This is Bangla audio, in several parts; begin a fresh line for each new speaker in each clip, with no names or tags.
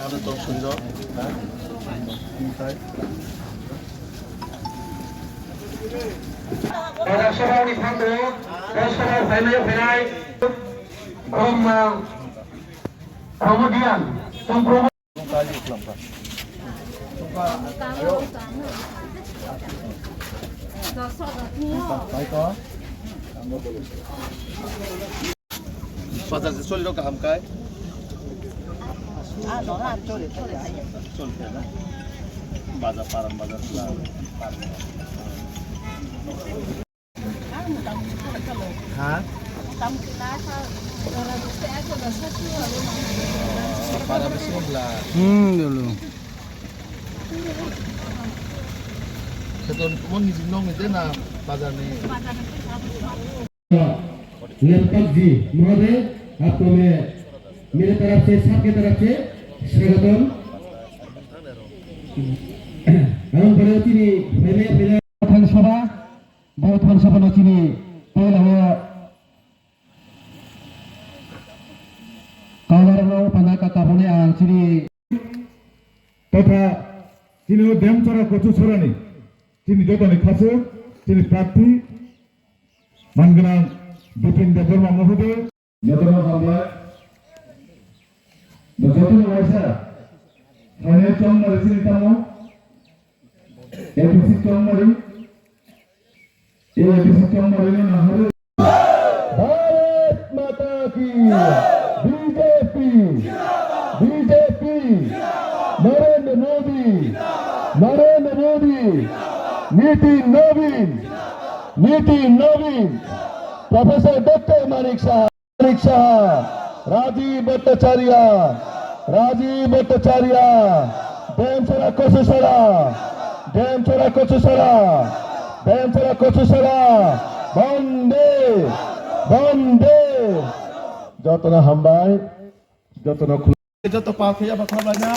하는 또 순정.
Orang di Pantu, orang Filai, kemudian sempurna.
바다에서 쏠리러 감까이.
nó làm cho để
쏠리나? 맞아, 바람 맞아. hả?
Tâm cái lá thôi, rồi là sẽ cho nó sát chưa luôn mà.
바람이 쏠라.
được.
그래도 뭔지 농이 되나 바다니.
लगभग जी महोदय आपको मैं मेरे तरफ से सबके तरफ से स्वागतम हम बड़े चीनी पहले पहले विधानसभा बहुत विधानसभा चीनी पहले वो कावरनो पना का काबुने आंग चीनी तथा चीनी वो डेम चोरा कोचु चोरानी चीनी जो तो निकासो चीनी प्राप्ति मानगना बिपिन देवबर्मा महोदय नेतृत्व हामलाय नजोतन वायसा थाने चौमरी सिनितामो एबीसी चौमरी एबीसी चौमरी ने नहरे भारत माता की बीजेपी बीजेपी नरेंद्र मोदी नीति नवीन प्रोफेसर डॉक्टर मानिक शाह राजीव भट्टाचार्य डेम छोरा कोचुसरा बंदे जतना हमबाई जतना
저또 파케야 바카바냐.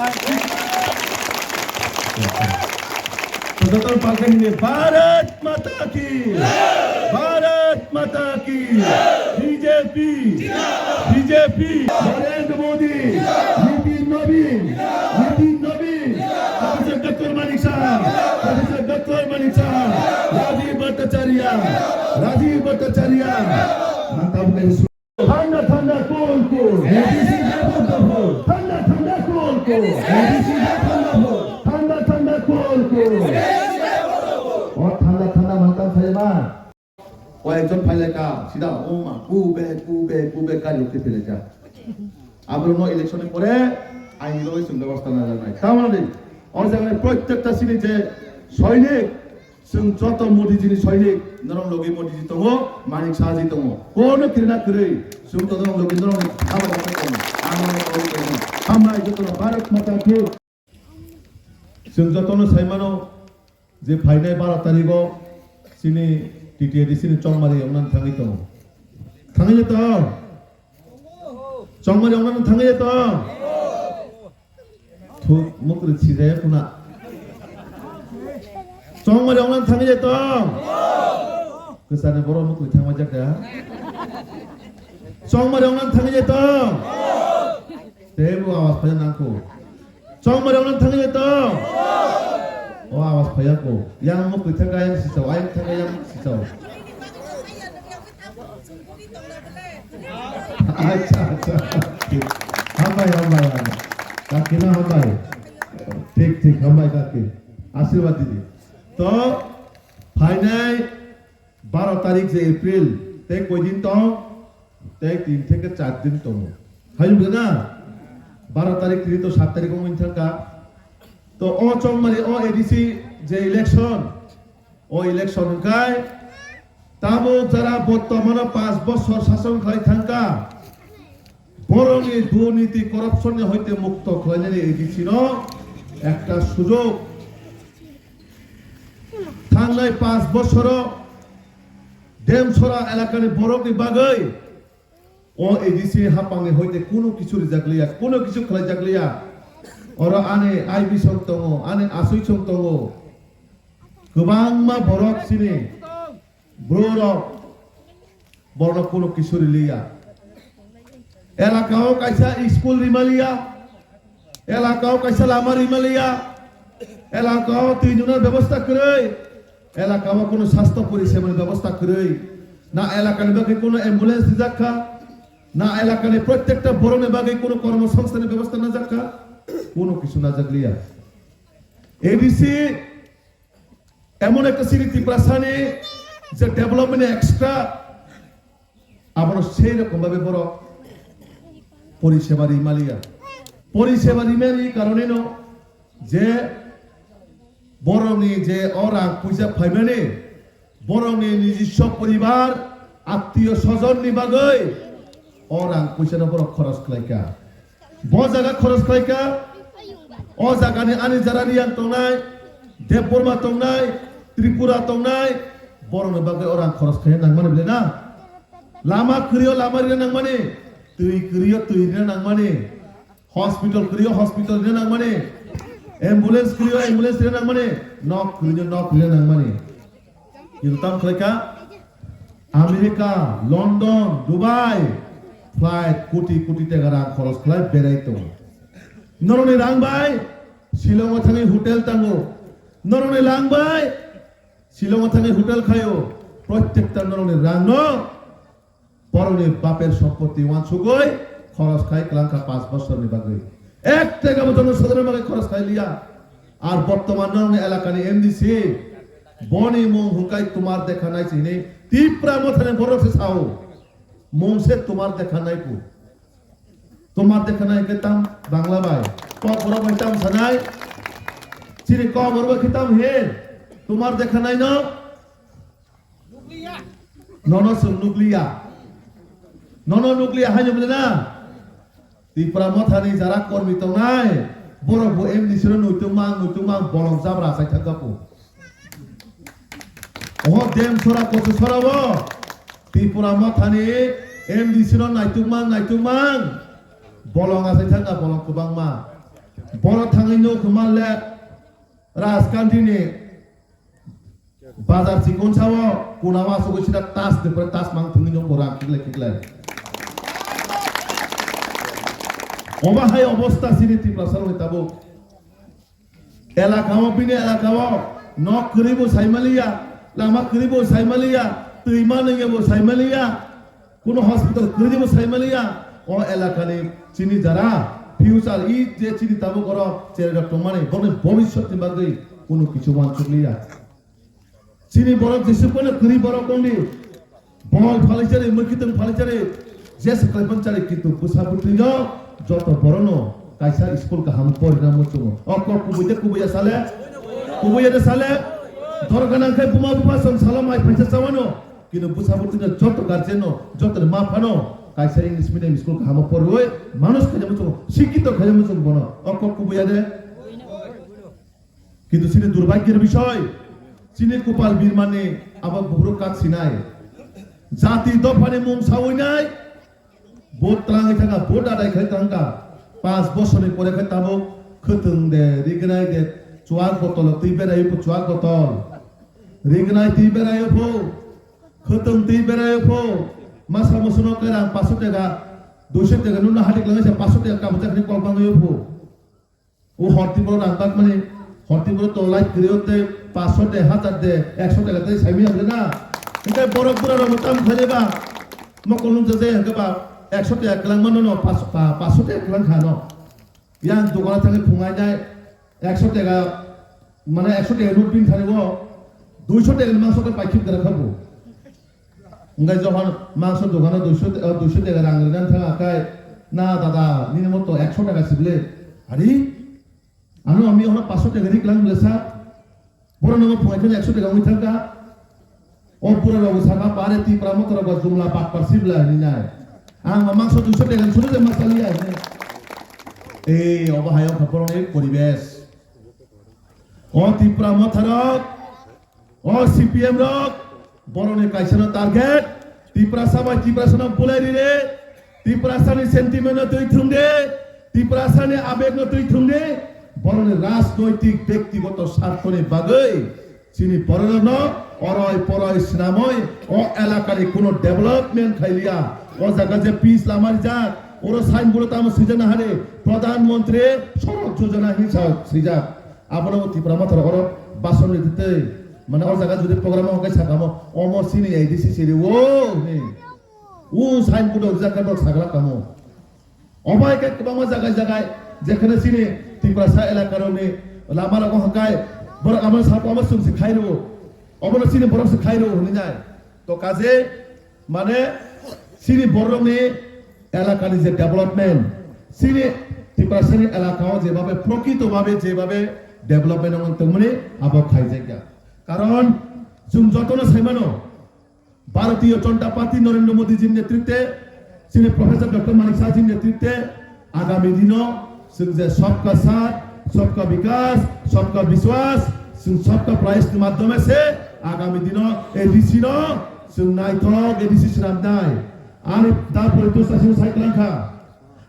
जतना पाकेंगे भारत माता की बीजेपी नरेंद्र मोदी नीति नवीन professor doctor Manik Shah Rajiv Bhattacharya mantap guys ठंडा cool एबीसी ठंडा cool एबीसी ठंडा cool और ठंडा mantap saya mah
কয়েকজন ফাইলেকা সিধা ওমা কুবে লোককে ফেলেছে আবরণ ইলেকশনের পরে আইনি রয়েছেন ব্যবস্থা না জানাই তার মানে অনেক জায়গায় প্রত্যেকটা সিরিজে সৈনিক जों যত মোদিজিনি সৈনিক নরম লগি মোদিজি দङ মানিক শাহজি দङ কোনো কিরনা করে जों তো নরম লগি নরম খাবার দङ আমার ওই দङ আমরা যত ভারত মাতা কি जों যতনো সাইমানো যে ফাইনাল 12 তারিখও সিনি টিটিএডিসিनि 정말이 영남 당했던 당했다 정말이 영남 당했다 두 목소리 지레구나 정말이 영남 당했다 그 사람이 뭐라 목소리 당하자까 정말이 영남 당했다 대부가 와서 파연 않고 정말이 영남 당했다 wah awas bayarku yang mau kita kaya sisa ayam kita yang sisa acha hambai kaki na hambai ঠিক hambai kaki আশীর্বাদ দিদি তো ফাইনাল 12 তারিখ যে এপ্রিল তে কয়দিন তো তে 3 থেকে 4 দিন তো হাইবো না 12 তারিখ থেকে তো 7 তারিখ মধ্যে থাকা তো ও চংমারি ও এডিসি যে ইলেকশন গায় তাবো যারা বর্তমানে 5 বছর শাসন খাই থাকা বরংই দুর্নীতি করাপশন হইতে মুক্ত হইলে এডিসি একটা সুযোগ থাংলাই 5 বছর ডেমছড়া এলাকার বরংনি বাগৈ ও এডিসি হাপাঙ্গে হইতে কোনো কিছু জাগলিয়া কোনো কিছু খাই জাগলিয়া Ora ane IB songtongo, ane asui songtongo, kebang ma borok sini, borok kuno kisuri liya. Elakau kaisa school rimalia, এলাকাও কাইসা লামার ইমালিয়া এলাকাও তিনজনের ব্যবস্থা করে এলাকাও কোনো স্বাস্থ্য পরিষেবার ব্যবস্থা করে না এলাকার বাকি কোনো অ্যাম্বুলেন্স দিজাক্কা না এলাকার প্রত্যেকটা বরণের বাকি কোনো কর্মসংস্থানের ব্যবস্থা না যাক্কা কোনো কিছু না জাগলিয়া এডিসি এমন একটা সিটি ত্রিপুরাসানে যে ডেভেলপমেন্টে এক্সট্রা আবার সেই রকম ভাবে বড় পরিষেবার ইমালিয়া পরিষেবার ইমালি কারণে যে বরংনি যে ওরা পয়সা ফাইমানে বরংনি নিজস্ব পরিবার আত্মীয় স্বজন নিবাগৈ ওরা পয়সা না বড় খরচ খাইকা ব জায়গা খরচ খাইকা ও জায়গানি আনি যারা রিয়ান তংনাই দেববর্মা তংনাই ত্রিপুরা তংনাই বরংনি বাগৈ ওরা খরচ খাই নাংমানে বলে না লামা করিও লামা রিয়া নাংমানে তুই করিও তুই রিয়া নাংমানে হসপিটাল করিও হসপিটাল রিয়া নাংমানে অ্যাম্বুলেন্স করিও অ্যাম্বুলেন্স রিয়া নাংমানে নক করিও নক রিয়া নাংমানে কিন্তু তাম খাইকা America London Dubai flight crore crore টাকা রাং খরচ খাই বেড়াইতো নরনে রাংবাই Shillong Than hotel তাঙ্গো নরনে লাংবাই Shillong Than hotel খায়ো প্রত্যেকটা নরনে রাং বরণের বাপের সম্পত্তি ওয়ানসুগই খরচ খাই ক্লাঙ্কা 5 বছর নিবাগই 1 টাকা মতন সাধারণ ভাবে খরচ খাই লিয়া আর বর্তমান নরনে এলাকানি এমডিসি বনি মুং হুকাই তোমার দেখা নাই চিনি ত্রিপুরা মথানে বরসে চাও মুংসে তোমার দেখা নাই কু তোমার দেখা নাই কেতাম বাংলা ভাই ক বড় ভাইতাম সানাই চিনি ক বড় খিতাম হে তোমার দেখা নাই ন ননসুম নুক্লিয়া নন নুক্লিয়া হাই বলে না ত্রিপুরা মথানি যারা কর্মী তো নাই বড় এমডি ছিল নৈতুমাং বলং জাবরা চাই থাকাপু ও দেম সরা কত সরাব ত্রিপুরা মথানি এমডি ছিল নাইতুমাং বলং আছে থাকা বলং গোবাং মা বড় থাঙै নো খমালে রাজকান্তিনি বাজার চিকন সাও কোনামা সগৈছিনা তাস দেপরে তাস মাং থুনি নো বরা কিগলাই অবাহাই অবস্থা সিনি ত্রিপুরা হইতাবো এলাকাও বিনে এলাকাও নক করিব সাইমালিয়া লামা করিব সাইমালিয়া তুইমা নঙ্গেব সাইমালিয়া কোন হসপিটাল করিব সাইমালিয়া ও এলাকানি চিনি যারা ফিউচার ই যে চিনি তাবো কর চেরে ডক্টর মানে বনে ভবিষ্যৎ নিবাগৈ কোনো কিছু মানছলিয়া চিনি বড় যেসব কোন করি বড় কোনদি বল ফালিচারে মকিতং ফালিচারে যে সকল পঞ্চারে কিন্তু পুসাপুত্রিন যত বড় কাইসা স্কুল কা হাম পরিণাম চুমো অক কুবুইয়া সালে দরগানা খাই বুমা সং সালামাই পয়সা চাওয়ানো কিন্তু পুসাপুত্রিন যত গার্জেন যত মা ফানো কাইসা ইংলিশ মিডিয়াম স্কুল কা হাম পড়ই মানুষ খাইজাম চুমো শিক্ষিত খাইজাম চুমো বনো অক কুবুইয়া দে কিন্তু সিনে দুর্ভাগ্যের বিষয় চিনি কোপাল বীর মানে আবার বহু কাক সিনাই জাতি দফানে মুং সাউই নাই ভোট তাঙ্গাই থাকা ভোট আদায় খাই তাঙ্গা 5 বছরের পরে খাই তাবো খতং দে রিগনাই দে চুয়াক বোতল তুই বেরাই পো চুয়াক বোতল রিগনাই তুই বেরাই পো খতং তুই বেরাই পো মাসা মসুনো কেরা 500 টাকা 200 টাকা নুন হাটি লাগাইছে 500 টাকা কামচা খানি কল বাঙ্গাই পো ও হরতি বড় রান্তাক মানে হরতি বড় তো লাইক করিওতে 500 টাকা 1000 দে 100 টাকা তাই সাইমি হবে না এটা বড় পুরা রমতাম খাইবা মকলুম যে হেবা 100 টাকা ক্লাং মানো 500 টাকা ক্লাং খানো ইয়াং দোকান থেকে ফুঙাই যায় 100 টাকা মানে 100 টাকা রুট পিন থানিব 200 টাকা মাংসকে পাইকিপ করে খাবো উঙ্গাই যখন মাংস দোকানে 200 টাকা রাং রান থাকা কাই না দাদা নিনে মতো 100 টাকা সিবলে আরে আমি হলো 500 টাকা রিক্লাম বলেছা বড় নগর ফুঙাইতে 100 টাকা উই থাকা ও পুরো রগ সাকা পারে ত্রিপুরা মতো রগ জুমলা পাক পার সিবলা নি নাই মাংস 200 টাকা শুনে যে মাসালিয়া এই অবহায় খবরণের পরিবেশ ও ত্রিপুরা মথারক ও সিপিএম রক বরণে কাইছানো টার্গেট ত্রিপুরা সবাই ত্রিপুরা সনা বলে রে ত্রিপুরা সানি সেন্টিমেন্ট তুই থুমদে ত্রিপুরা সানি আবেগ তুই থুমদে বরণে রাজনৈতিক ব্যক্তিগত স্বার্থনে বাগৈ চিনি পরন অরয় পরয় সিনাময় ও এলাকার কোনো ডেভেলপমেন্ট খাইলিয়া ও জায়গা যে পিস লামার যাক ওর সাইনবোর্ড তাম সৃজন হারে প্রধানমন্ত্রী সড়ক যোজনা হিসাব সৃজা আপনার ত্রিপুরা মাথার ওর বাসন দিতে মানে ওর জায়গা যদি প্রোগ্রাম হকে সাকামো অমর সিনি এইডিসি সিরি ও সাইনবোর্ড জায়গা সাগলা কামো অমায়কে কেবামা জায়গায় যেখানে সিনি ত্রিপুরা সা এলাকার লামা লাগো হকায় বড় আমার সাপ আমার সুংসি খাইরো অমর সিনি বড় সে খাইরো হনি যায় তো কাজে মানে সিনি বড়নি এলাকার যে ডেভেলপমেন্ট সিনি ত্রিপুরা সিনি এলাকাও যেভাবে প্রকৃতভাবে যেভাবে ডেভেলপমেন্ট তেমনি আবহ খাই জায়গা কারণ जों যতন সাইমানো ভারতীয় জনতা পার্টি নরেন্দ্র মোদীজির নেতৃত্বে সিনি প্রফেসর ডক্টর মানিক সাহাজির নেতৃত্বে আগামী দিনও जों যে सबका साथ सबका विकास सबका विश्वास जों सबका प्रयासनि माध्यमे से आगामी दिनों एडिसिनो जों नायथक एडिसि नामनाय आरो दा परितोषासिन साइक्लांखा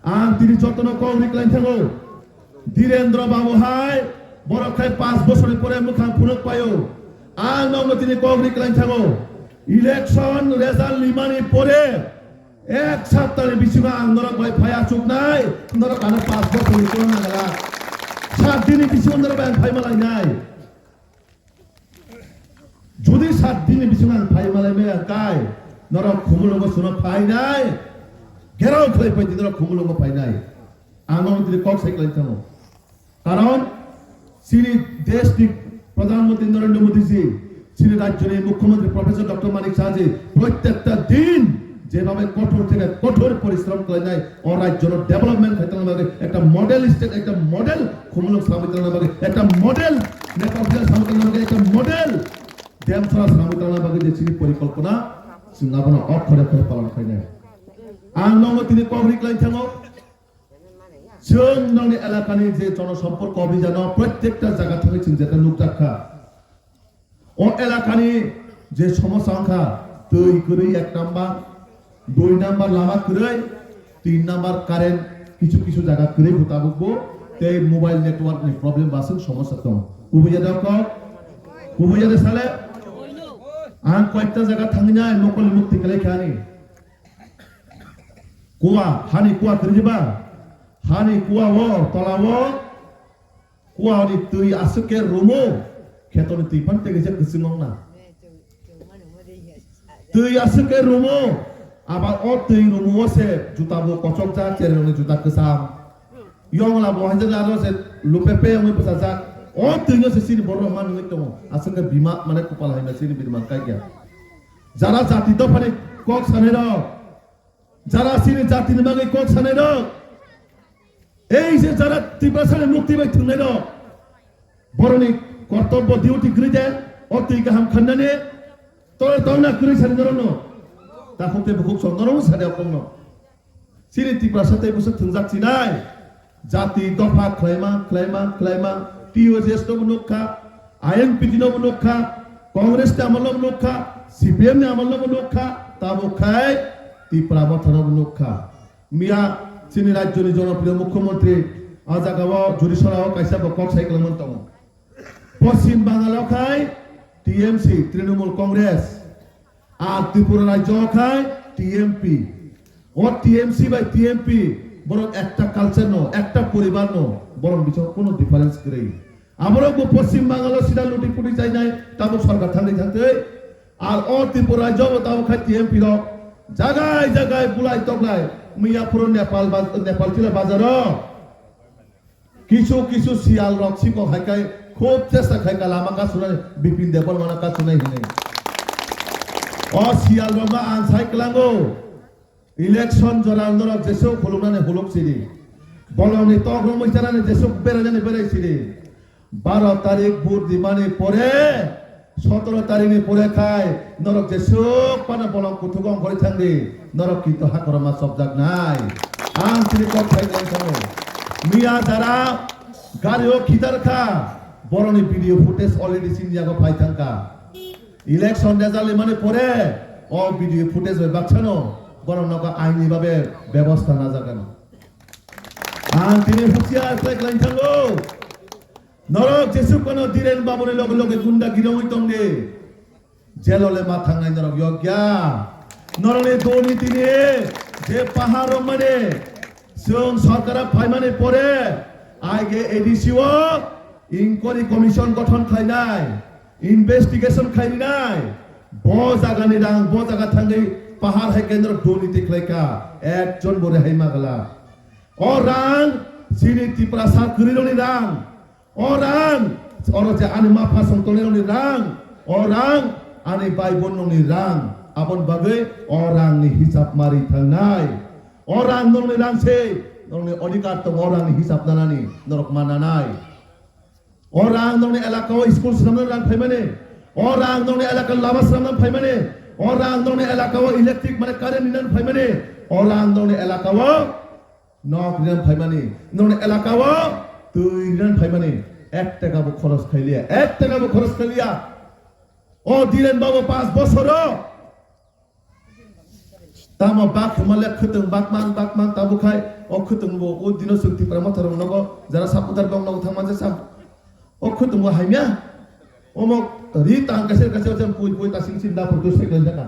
आं दिनै जतन कौरिक लाइनथांगो धीरेन्द्र बाबुहाय बरखाय 5 বছরের পরে মুখাं ফুনক পাयो आं नावनो दिनै कौरिक लाइनथांगो इलेक्शन रेजाल्ट लिमानि परे एक सप्ताहनि बिसिङाव आं नरक भाइ फाया चुकनाय नरक आनो 5 বছরের পরে नांगला 7 दिननि बिसिङाव नरक आं फाय मालायनाय যদি 7 দিনের বিছানা ফাই মালাইমে কাই নরক খুমুলঙ্গ সুন ফাইনাই গেরাও খাই পাই নরক খুমুলঙ্গ ফাইনাই আমার দিকে কক সাইকেল থামো কারণ সিনি দেশটি প্রধানমন্ত্রী নরেন্দ্র মোদীজি সিনি রাজ্যের মুখ্যমন্ত্রী প্রফেসর ডক্টর মানিক সাহাজি প্রত্যেকটা দিন যেভাবে কঠোর থেকে কঠোর পরিশ্রম করে নাই ও রাজ্যের ডেভেলপমেন্ট ক্ষেত্রে একটা মডেল স্টেট একটা মডেল খুমুলঙ্গ সামিতার একটা মডেল নেপাল সামিতার একটা মডেল দেমছড়া সামিতার বাগে যে চিনি পরিকল্পনা जों आबनो अक्षरे अक्षरे पालन खायनाय आं नंगो दिनै कौरिक लाइनथांगो जों नंनि एलाकानि जे जनसम्पर्क अभियान प्रत्येकटा जायगा थाङै जों जेटा नुकताखा ओ एलाकानि जे समस्या दै गरै 1 नाम्बार 2 नाम्बार लामा गरै 3 नाम्बार कारेन्ट কিছু কিছু জায়গা गरै হতাবো তে মোবাইল নেটওয়ার্ক नि प्रॉब्लेम बासों समस्या दं गुबैया साले आं कयटा जायगा थांनाय नकल मुक्ति खालायखानि कुवा हानि कुवा करिबा हानि कुवा वो तलावो कुवा नि तुई आसके रुमो खेतनि तुइफान तेगेसे गोसोंना तुई आसके रुमो आबा ओ तुई रुमो से जुताबो कचक जा चेरनि जुता केसाम यंगला बहायजे लारो से लुपेपे ओइ पसाजा ओ तुइनो से सिनि बरो मान निकतो आसके बिमा माने कपाल हायना सिनि बिमा कायया যারা জাতি দফারে কক সানের যারা সিনি জাতির মাগে কক সানের এই যে যারা ত্রিপুরা মুক্তি বাই থুনের বরনি কর্তব্য ডিউটি গৃদে অতি গাহাম খান্নানে তোরে তওনা করি সানি দরনো তা হতে বুক সন্দরও সাদে কম সিনি ত্রিপুরা সাথে বসে থুনজাক চিনাই জাতি দফা ক্লাইমা টিওজেস তো নখা আইএনপি নো নখা कांग्रेस ने अमल नोखा सीपीएम ने अमल नोखा ताबो खाय ত্রিপুরা মথন नोखा मिया सिनि राज्यनि जनप्रिय मुख्यमंत्री आजागाव जुरिसराव कायसा बकक साइकेल मनतम पश्चिम बांगालाव खाय टीएमसी तृणमूल कांग्रेस আর ত্রিপুরা রাজ্য খায় টিএমপি ও টিএমসি বাই টিএমপি বরং একটা কালচার নো একটা পরিবার নো বরং বিচর কোনো ডিফারেন্স করে আমরা পশ্চিম বাংলার সিধা লুটি পুটি চাই নাই তাবো সরকার থাকতে আর ও ত্রিপুরা জব তাও খাই টিএমপি র জায়গায় জায়গায় বুলাই তগলাই মিয়াপুর নেপাল ছিল বাজার কিছু কিছু শিয়াল রক্সিক খাইকাই খুব চেষ্টা খাইকা লামা কাজ শুনাই বিপিন দেবল মানা কাজ শুনাই হিনে ও শিয়াল রমা আন সাইকেলাঙ্গো ইলেকশন জরা নরক যেসব হলুনানে হলুক সিরি বলনি তগ্রম ইতারানে যেসব বেরাজানে বেরাইছিরি 12 তারিখ ভোট দিমানে পরে 17 তারিখে পরে খায় নরক যেসব পানা বলং কুথুগং করে থাকলে নরক কিন্তু হাকরমা সবজাক নাই আন সিরি কথাই জানো মিয়া যারা গাড়িও খিদার খা বরনি ভিডিও ফুটেজ অলরেডি সিনিয়াগো পাই থাকা ইলেকশন রেজাল্ট মানে পরে ও ভিডিও ফুটেজ হয়ে বাচ্চানো বরং নকা আইনি ভাবে ব্যবস্থা না জাগানো আন তিনি হুঁশিয়ার সাইকেল থাকো নরক যেসু কোন দিরেন বাবুরে লগে লগে গুন্ডা গিরই তঙ্গে জেললে মাথা নাই নরক ইয়জ্ঞা নরনে দুর্নীতি নিয়ে যে পাহাড় মানে जों सरकारा फायमानि परे आगे एडिसिओ इंक्वायरि कमिशन गठन खालामनाय इनभेस्टिगेशन खालामनाय ब जागानि रां ब जागा थांगै पाहाड़ है केंद्र दुर्नीति खालायका एकजन बरे हाय मागला अ रां सिनि त्रिपुरा साख्रिनि रां अ रां अरजे आनि माफा संतनि रां अ रां आनि बाय बन्ननि रां आबन बागै अ रांनि हिसाब मारि थांनाय अ रां नंनि रां से नंनि अधिकार दं अ रांनि हिसाब नानानि नरक मानानाय अ रां नंनि एलाकायाव स्कुल सामने रां फायमाने अ रां नंनि एलाकायाव लामा सामने फायमाने अ रां नंनि एलाकायाव इलेक्ट्रिक माने कारेन्ट निनान फायमाने अ रां नंनि एलाकायाव नक निनान फायमाने नंनि एलाकायाव दै निनान फायमाने एक टाकाबो खरच खाइलिया एक टाकाबो खरच खाइलिया अ दिरेन बाबु 5 বছর तामा बाक माले खतंग बाकमान ताबुखाय अ खतंग बो ओ दिनो सुक्ति प्रमथर नगो जरा सापुदार बंग नग थांमान जे साम अ खतंग बो हायमिया अ मो रि तां कसे कसे जम पुइ तासिं सिन दा फुटो साइकेल जाका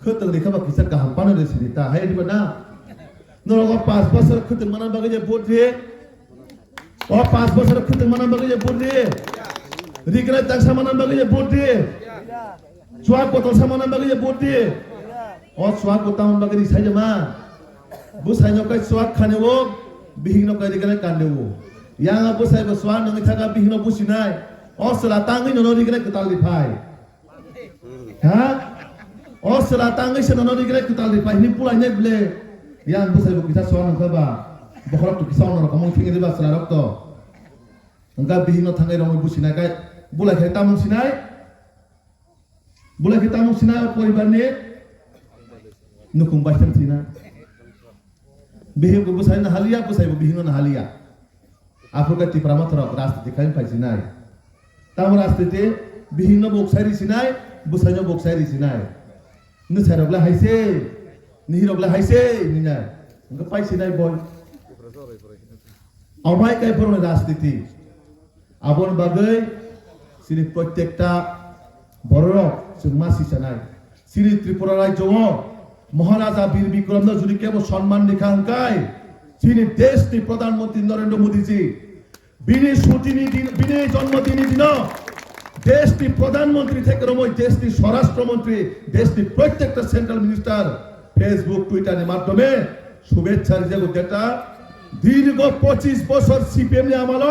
खतंग रेखा बा किसा गाहाम पानो रे सिरिता हाय दिबा ना नगो 5 বছর खतंग माना बागे जे बोट रे अ 5 বছর खतंग माना बागे जे बोट रे रिकरा तांसा माना बागे जे बोट रे चुआ बोतल सा माना बागे जे बोट रे अ सुआ को ताउन बागरी साइजमा बुसाइ नकै सुआ खानेवो बिहिनो कै रिगने कान्देवो यांगा बुसाइ बो सुआ नङै थागा बिहिनो बुसिनाय अ सला ताङै ननो रिगने कताल दिफाय हा अ सला ताङै से ननो रिगने कताल दिफाय नि पुलाइने ब्ले यां बुसाइ बो किसा सुआ नखबा बखरक तो किसा नरो कमं थिङे दिबा सला रक्त अंगा बिहिनो थाङै रङै बुसिनाय काय बुलाइ खाय तामुं सिनाय बुलाइ खाय तामुं सिनाय परिबारनि नुकुम बाइथन थिना बिहिं को बुसाइ न हालिया बुसाइ बो बिहिं न हालिया आफुका तिप्रा माथर राजनीति खाइन फाइसिनाय ताम राजनीति बिहिं न बक्साइरि सिनाय बुसाइ न बक्साइरि सिनाय न सारगला हाइसे निहिरगला हाइसे निना उनका पाइसिनाय बय अबाय काय परन राजनीति आबन बागै सिनि प्रत्येकटा बरर जों मासि सानाय सिनि त्रिपुरा राज्यआव महाराजा वीर विक्रम जुदि केवल सम्मान निखांकाय चीनी देश नि प्रधानमंत्री नरेंद्र मोदी जी बिनि छुट्टीनि दिन बिनि जन्मदिनी दिन देश नि प्रधानमंत्री থেকে রমই देश नि স্বরাষ্ট্রমন্ত্রী देश नि প্রত্যেকটা সেন্ট্রাল মিনিস্টার ফেসবুক টুইটারের মাধ্যমে শুভেচ্ছা রিজাগো দেটা দীর্ঘ 25 বছর সিপিএম নি আমল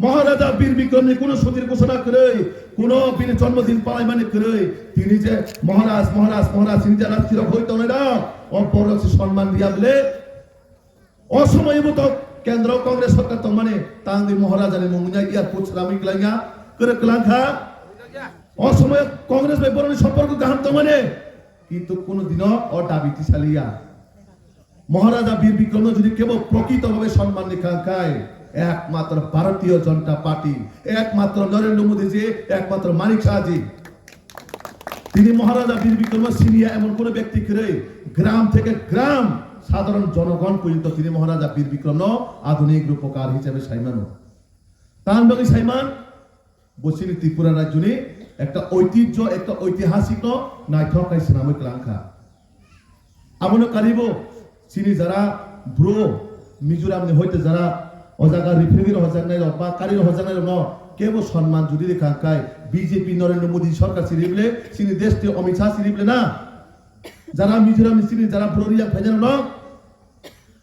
महाराजा वीर विक्रम नि কোনো সুদির ঘোষণা করে কোনো বিনি জন্মদিন পালাই মানে করে তিনি যে মহারাজ তিনি যে রাষ্ট্রীয় হইতো না অপরক সম্মান দিয়া বলে অসময় মতো কেন্দ্র কংগ্রেস সরকার তো মানে তাঙ্গি মহারাজানি মুংনা এয়ারপোর্ট সালামি গলাঙ্গা করে কলাঙ্গা অসময় কংগ্রেস ভাই বরনি সম্পর্ক গাহাম তো মানে কিন্তু কোন দিন ও দাবিতি চালিয়া মহারাজা বীর বিক্রম যদি কেবল প্রকৃতভাবে সম্মান নিখাঙ্কায় একমাত্র ভারতীয় জনতা পার্টি একমাত্র নরেন্দ্র মোদী জি একমাত্র মানিক শাহজি তিনি মহারাজা বীর বিক্রম সিনিয়া এমন কোন ব্যক্তি করে গ্রাম থেকে গ্রাম সাধারণ জনগণ পর্যন্ত তিনি মহারাজা বীর বিক্রম আধুনিক রূপকার হিসেবে সাইমান তানবাগি সাইমান বসিনি ত্রিপুরা রাজ্যনি একটা ঐতিহ্য একটা ঐতিহাসিক নাইথকাই সিনামে ক্লাঙ্কা আমনো কারিব সিনি যারা ব্রো মিজোরামনি হইতে যারা অজাগা রিফিউজি হজানাই বা কারি হজানাই ন কেবল সম্মান যদি দেখায় বিজেপি নরেন্দ্র মোদী সরকার সিরিবলে সিনি দেশটি অমিত শাহ সিরিবলে না যারা মিজোরাম সিনি যারা ব্রোরিয়া ফাইজান ন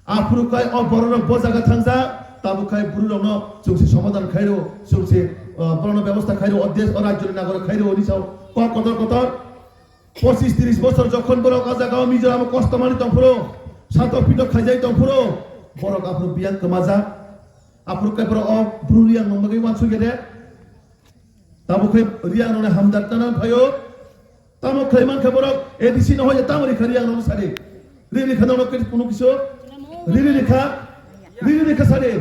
আফ্রিকায় অবরণ বজাগা থাংজা তাবুকায় ব্রুরন চংসি সমাধান খাইরো চংসি বরণ ব্যবস্থা খাইরো অদেশ ও রাজ্যের নাগরিক খাইরো ওনিসাও কত 25-30 বছর যখন বড় কাজাগাও মিজোরাম কষ্ট মানি তফরো সাতক পিটক খাইজাই তফরো বড় কাফরো বিয়ান কমাজা Aprukai pro of Brurian Mamagi Wansu Gede Tabukai Rian on a Hamdatana Payo Tamo Clayman Kaborok, Edison Hoya Tamari Karian on Sade. Really cannot get Punukiso? Really Kasade.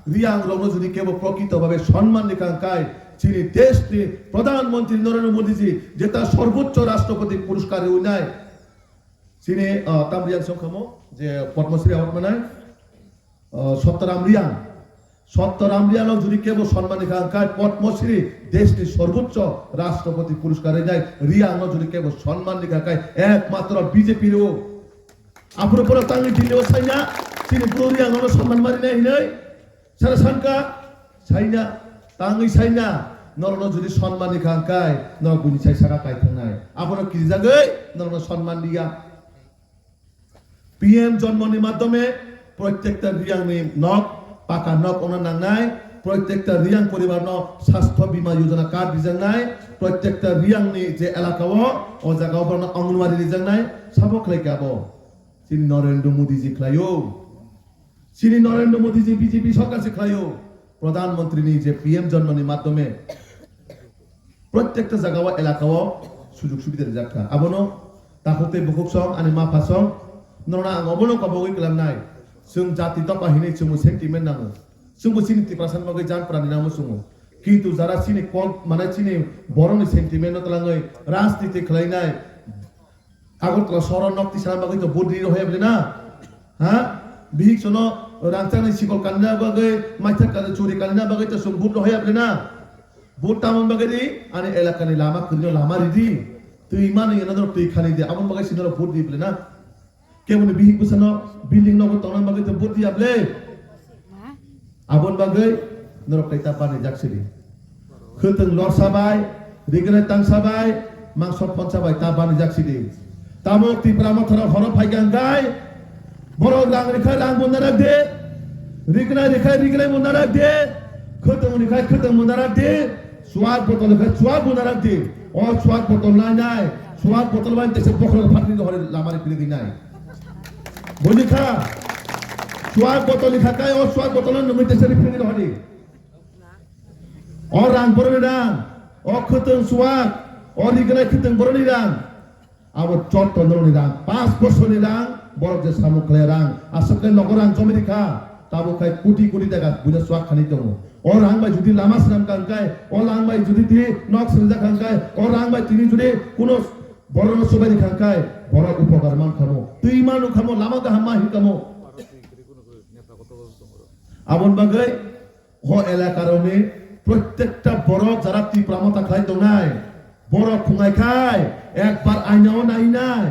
Rian Ronos the Cabo Prokit of a Shonman Nikankai, Chini Desti, Pradhan Monti Norano Modizi, Jeta Sorbucho Rastopati Puruskari Unai. Sine Tamrian Sokamo, the Potmosri Outmanai. সত্তরাম যদি কেবল সম্মান নিখাঙ্কায় পদ্মশ্রী দেশটির সর্বোচ্চ রাষ্ট্রপতি পুরস্কারে যায় রিয়াং যদি কেবল সম্মান নিখাঙ্কায় একমাত্র বিজেপিরও Apro pura tangi dile wasanya sini puri yang ono samman mari nai nai sara sanka saina tangi saina norono jodi সম্মানি খাঙ্কাই ন গুনি চাই সাকা কাই থানাই আপন কি জাগৈ নরনো সম্মান দিয়া পিএম জন্মনির মাধ্যমে প্রত্যেকটা রিয়াংনি নক পাকা নক ওনা নাংনাই প্রত্যেকটা রিয়াং পরিবার ন স্বাস্থ্য বীমা যোজনা কার্ড দিজাংনাই প্রত্যেকটা রিয়াংনি যে এলাকাও ও জায়গাও বর্ণ অঙ্গনওয়াড়ি দিজাংনাই সাবক লাইকাবো সিনি নরেন্দ্র মোদি জি খায়ো সিনি নরেন্দ্র মোদি জি বিজেপি সরকার সে খায়ো প্রধানমন্ত্রী নি যে পিএম জন্মনির মাধ্যমে প্রত্যেকটা জায়গাও এলাকাও সুযোগ সুবিধা দিজাকা আবনো তাহতে বুকুক সং আনি মা ফাসং নরনা আবনো কবগৈ কলামনাই जों जाति दपाहिनै जों सेंटिमेन्ट नाङो जोंबो सिनि 30% बागै जान प्रानि नामो जोङो किन्तु जारा सिनि कल माने सिनि बरनि सेंटिमेन्ट तलाङै राजनीति खलायनाय आगरतला सहर नक्ति सारा बागै तो बदि रहय ना हा बिहिक सनो रांचानि सिकल कानना बागै माइथा कान चोरी कानना बागै तो जों बुट रहय ना बुट तामन बागै आनि एलाकानि लामा खिनो लामा रिदि तुइ माने एनादर तुइ खानि दे आमन बागै सिनर बुट दिबले ना কেমন বিহিক বসানো বিল্ডিং নগর তখন বাগে তো বুদ্ধি আপলে আবন বাগে নরকাইতা পানি যাকছিলি খতং লরসাবাই রিগনে তাংসাবাই মাংস পঞ্চাবাই তা পানি যাকছিলি তামো ত্রিপুরা মথরা হর ফাইগাঙ্গাই বড় রাং রেখা রাং বন্দারা দে রিগনে বন্দারা দে খতং বন্দারা দে সোয়াদ বোতল রেখা সোয়াদ বন্দারা দে ও সোয়াদ বোতল নাই সোয়াদ বোতল বাই তেসে বখর ফাটনি হরে লামারে পিলে নাই Boneka, suat botol dikakai, or suat botolan nomite seri pingin hadi. Orang berenang, or keteng suat, or dikenai keteng berenang. Awak cot tonronidang, pas bosonidang, borok jas kamu kelerang, asapkan lokorang Amerika, tabu kai kuti dagat, punya suat kanito. Orang bay judi lama senam kangkai, orang bay judi ti nok senja kangkai, orang bay tini judi kunos বড় সবাই খাঙ্কায় বড় উপকার মান খামো তুই মানু খামো লামা গাহামা হিকামো আমন বাগৈ হ এলাকারনে প্রত্যেকটা বড় যারা তীব্রামতা খাই দনাই বড় খুঙাই খাই একবার আইনাও নাই নাই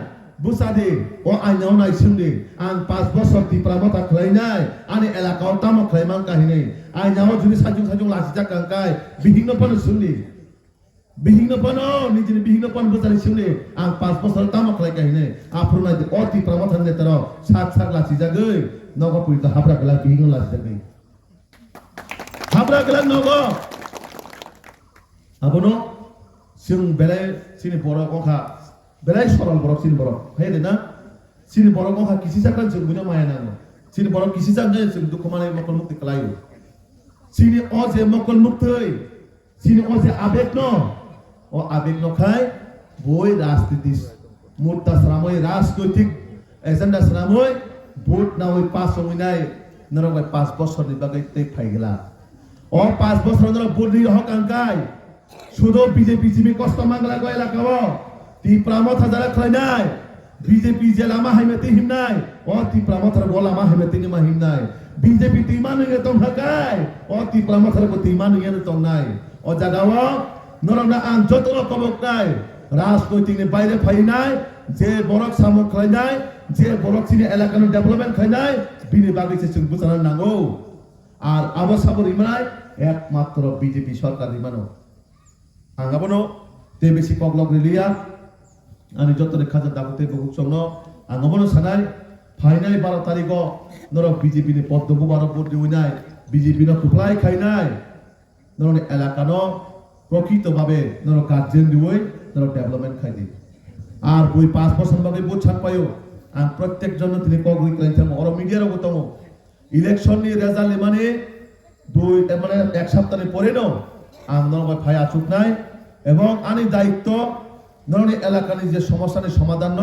বুসাদে ও আইনাও নাই সুন্দে আং 5 বছর তীব্রামতা খাই নাই আনি এলাকাও তাম খাই মান কাহিনী আইনাও যদি সাজুং সাজুং লাসিজা কাঙ্কাই বিভিন্ন পন সুন্দে Bihingna pano, nijini bihingna pan besar sini, ang pas pasal tamak lagi ini, apurna itu oti pramatan netero, sat lasi jagai, nogo pulita habra gelak bihingna lasi jagai, habra gelak nogo, abono, sing belai sini borokongka, belai soral borok sini borok, hai dena, sini borokongka kisi sakan sing punya maya nano, sini borok kisi sakan sing dukumane makol mukti kelayu, sini oze makol mukti, sini oze abek no. ও আবেগ নখাই বই রাজনীতি মুদ্রা শ্রামই রাজনৈতিক এজেন্ডা শ্রামই ভোট না ওই 5 সময় নরবাই 5 বছর নিবাগৈ তে ফাইগলা ও 5 বছর নর বডি হক আঙ্কাই শুধু বিজেপি জিমি কষ্ট মাংলা গয় এলাকাও তি প্রামত হাজার খাইনাই বিজেপি জেলামা হাইমেতে হিমনাই ও তি প্রামতর গোলামা হাইমেতে নিমা হিমনাই বিজেপি তি মানুয়ে তম হাকাই ও তি প্রামতর গতি মানুয়ে তম নাই ও জাগাও নরনা আং যতন কবক নাই রাজনৈতিকনি বাইরে ফাইনাই যে বরক সামক খাইনাই যে বরক সিনি এলাকানো ডেভেলপমেন্ট খাইনাই বিনি বাগিছে जों বুঝানো নাঙ্গো আর আবসাবর ইমানাই একমাত্র বিজেপি সরকার ইমানো আঙ্গাবনো তে বেশি পগলক রিলিয়া আনি যতরে খাজা দাবতে বহু সঙ্গ আঙ্গাবনো সানাই ফাইনাই 12 তারিখ নর বিজেপি নি পদ্মবু 12 ভোট দিউনাই বিজেপি ন কুফলাই খাইনাই নরনি এলাকানো প্রকৃতভাবে নর কার্যেন দিওই নর ডেভেলপমেন্ট খাইদি আর বই 5 বছর বাগে বুট ছান পায়ো আর প্রত্যেক জন তিনি কগরি ক্লাইন্টাম অর মিডিয়ার গতম ইলেকশন নি রেজাল্ট মানে দুই মানে এক সপ্তাহ পরে ন আম নর ভাই আচুক নাই এবং আনি দায়িত্ব নরনি এলাকানি যে সমস্যানি সমাধান ন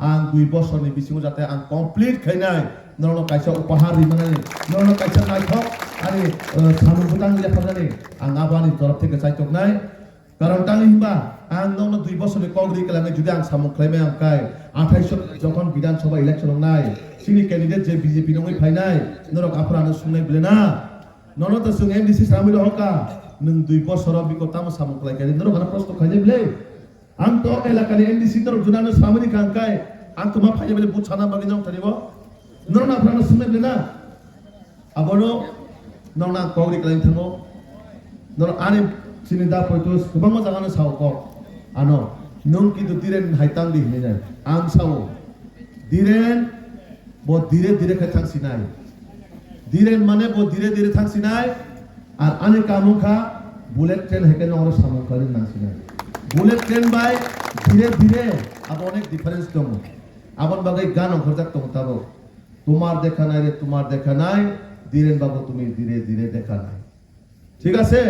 আং 2 বছর নি বিসিও যাতে আং কমপ্লিট খাইনাই নরন কাইসা উপহার মানে নরন কাইসা নাইথক আরে সামু ভুটান লেখা জানে আং আবানি তরফ থেকে চাইতক নাই কারণ টানি হিবা আং নন 2 বছরে কংগ্রেস কেলামে যদি আং সামু ক্লাইমে আং কাই 28 যখন বিধানসভা ইলেকশন নাই সিনি ক্যান্ডিডেট যে বিজেপি নই ফাইনাই নরক আফরানো শুনাই বলে না নন তো সুং এমডিসি সামিল হকা নং 2 বছর বিকতাম সামু ক্লাই কেন নরক প্রশ্ন খাইলে বলে আং তো এলাকানি এমডিসি নরক জুনানো সামনি কাং কাই ang tuma phai bele bu chana bagi nong thani bo nong na phana sumet le na abono nong na kogri klain thango nong ani sini da poitos kubang mo jagana sao ko ano nong kintu diren haitang di ne jai ang sao diren bo dire dire kha thang sinai diren mane bo dire dire thang sinai ar ani kamukha bullet train হেকে নগর সামন করেন না সিনা বুলেট ট্রেন বাই ধীরে ধীরে আবার অনেক ডিফারেন্স দম আবার বাগাই গান অঙ্করজাক তো তাবো তোমার দেখা নাই রে তোমার দেখা নাই ধীরেন বাবু তুমি ধীরে ধীরে দেখা নাই ঠিক আছে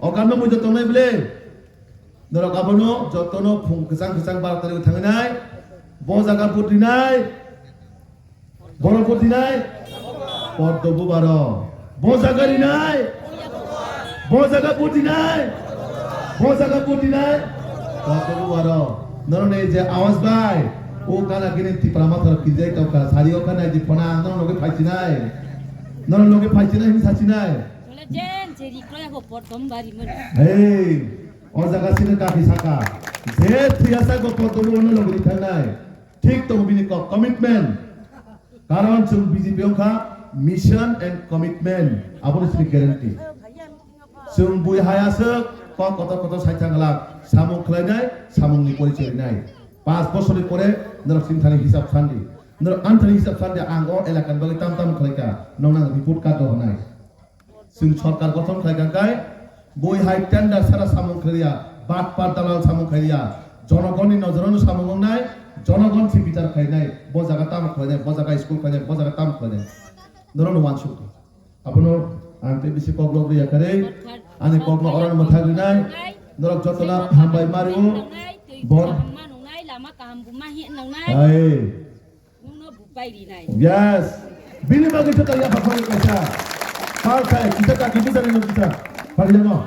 অকান্ন মুই যত নাই বলে ধরো গাবনো যতনো ফুং কসাং কসাং বারতারে থাঙে নাই ব জায়গা পুটি নাই বড় পুটি নাই পদ্মবু বারো ব জায়গারি নাই Bozaga putih naik, bozaga putih naik. Kau baru, nono je awas bay. Oh kana kini ti peramat harus kijai kau kana sari kau kana je pona nono loge pasti naik, nono loge pasti naik ini saci naik.
Soalnya jen jadi kalau aku potong bari mana.
Hei, ozaga sini kaki saka. Zet biasa kau potong nono loge di sana. Tik tu bini kau komitmen. Karon sung BJP kau mission and commitment. Apa ni sini guarantee. जों बुय हायासो কত সাইথাংলা সামং খলাইনাই সামংনি পরিচয় নাই 5 বছরের পরে নরক সিংথানি হিসাব সান্দি নরক আনথানি হিসাব সান্দি আং ও এলাকান বাগै তাম খলাইকা নংনা রিপোর্ট কার্ড হনাই जों সরকার গঠন খাইগাকাই বই high tender Sara সামং Kholia but পাট দালাল সামং খলিয়া জনগণনি নজরনো সামং নাই জনগণ সি বিচার খাইনাই বজাগা তাম খলাইনাই বজাগা স্কুল খাইনাই বজাগা তাম খলাইনাই নরনো ওয়ানসুক আপনো Ante bisi koglok dia kare, ane koglok orang mathaginai, norok jotona hambai maru, bor. Hai. Yes. Bini bagi kita ya apa kau kata? Hal saya kita kaki bisa dengan kita. Pagi jangan.